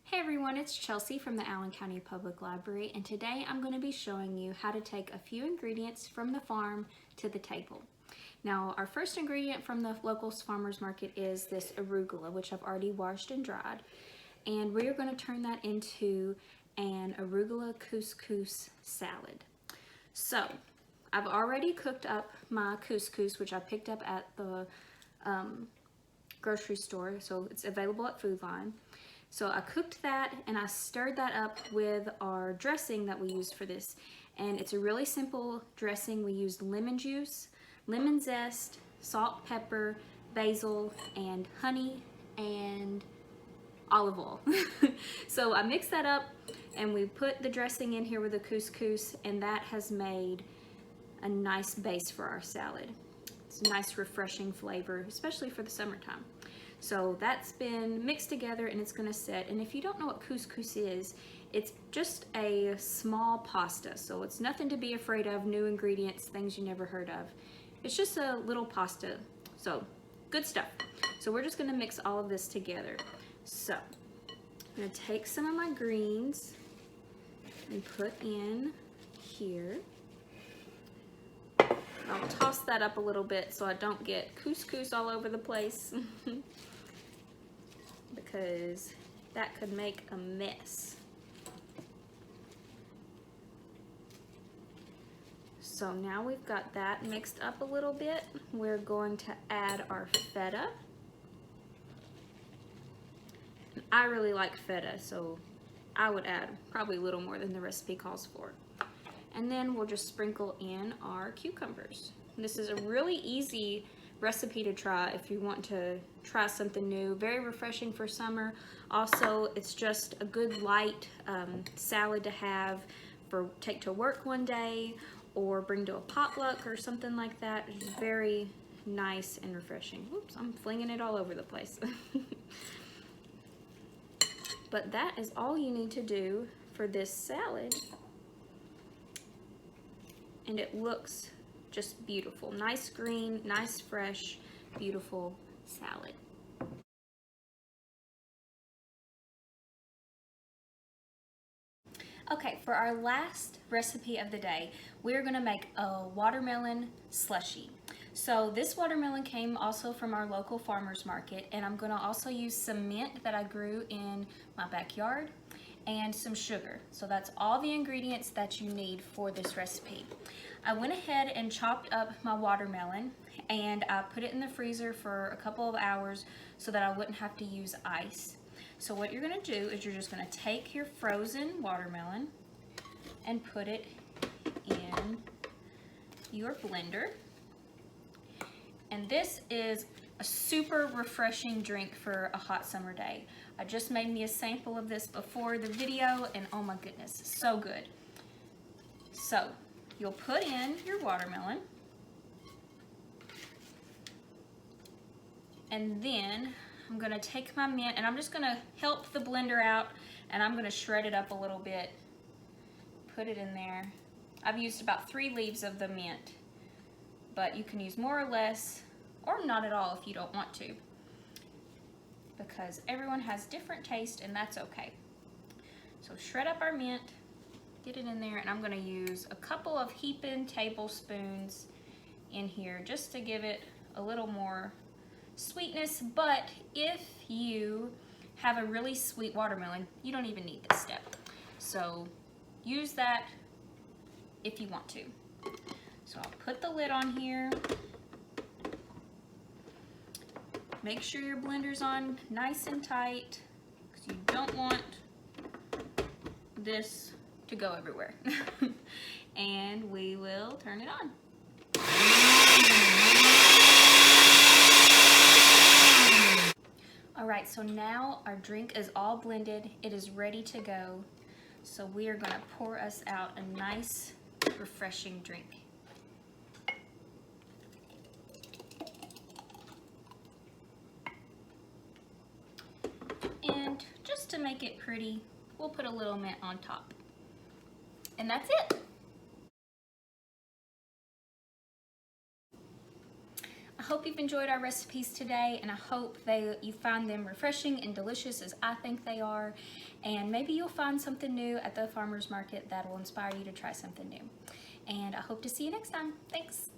Hey everyone, it's Chelsea from the Allen County Public Library, and today I'm going to be showing you how to take a few ingredients from the farm to the table. Now, our first ingredient from the local farmer's market is this arugula, which I've already washed and dried, and we're going to turn that into an arugula couscous salad. So, I've already cooked up my couscous, which I picked up at the grocery store, so it's available at Food Line. So I cooked that and I stirred that up with our dressing that we use for this. And it's a really simple dressing. We used lemon juice, lemon zest, salt, pepper, basil, and honey, and olive oil. So I mixed that up and we put the dressing in here with the couscous, and that has made a nice base for our salad. It's a nice refreshing flavor, especially for the summertime. So that's been mixed together and it's gonna set. And if you don't know what couscous is, it's just a small pasta. So it's nothing to be afraid of, new ingredients, things you never heard of. It's just a little pasta. So good stuff. So we're just gonna mix all of this together. So I'm gonna take some of my greens and put in here. I'll toss that up a little bit so I don't get couscous all over the place because that could make a mess. So now we've got that mixed up a little bit. We're going to add our feta. I really like feta, so I would add probably a little more than the recipe calls for. And then we'll just sprinkle in our cucumbers. This is a really easy recipe to try if you want to try something new. Very refreshing for summer. Also, it's just a good light salad to have for take to work one day or bring to a potluck or something like that. It's very nice and refreshing. Oops, I'm flinging it all over the place. But that is all you need to do for this salad. And it looks just beautiful. Nice green, nice fresh, beautiful salad. Okay, for our last recipe of the day, we're gonna make a watermelon slushie. So this watermelon came also from our local farmer's market, and I'm gonna also use some mint that I grew in my backyard and some sugar. So that's all the ingredients that you need for this recipe. I went ahead and chopped up my watermelon and I put it in the freezer for a couple of hours so that I wouldn't have to use ice. So what you're gonna do is you're just gonna take your frozen watermelon and put it in your blender. And this is a super refreshing drink for a hot summer day. I just made me a sample of this before the video and oh my goodness, so good. So you'll put in your watermelon and then I'm gonna take my mint and I'm just gonna help the blender out and I'm gonna shred it up a little bit, put it in there. I've used about 3 leaves of the mint, but you can use more or less or not at all if you don't want to, because everyone has different taste and that's okay. So shred up our mint, get it in there, and I'm gonna use a couple of heaping tablespoons in here just to give it a little more sweetness. But if you have a really sweet watermelon, you don't even need this step. So use that if you want to. So I'll put the lid on here. Make sure your blender's on nice and tight because you don't want this to go everywhere. And we will turn it on. All right, so now our drink is all blended. It is ready to go. So we are gonna pour us out a nice, refreshing drink. And just to make it pretty, we'll put a little mint on top. And that's it. I hope you've enjoyed our recipes today, and I hope you find them refreshing and delicious as I think they are. And maybe you'll find something new at the farmer's market that will inspire you to try something new. And I hope to see you next time. Thanks.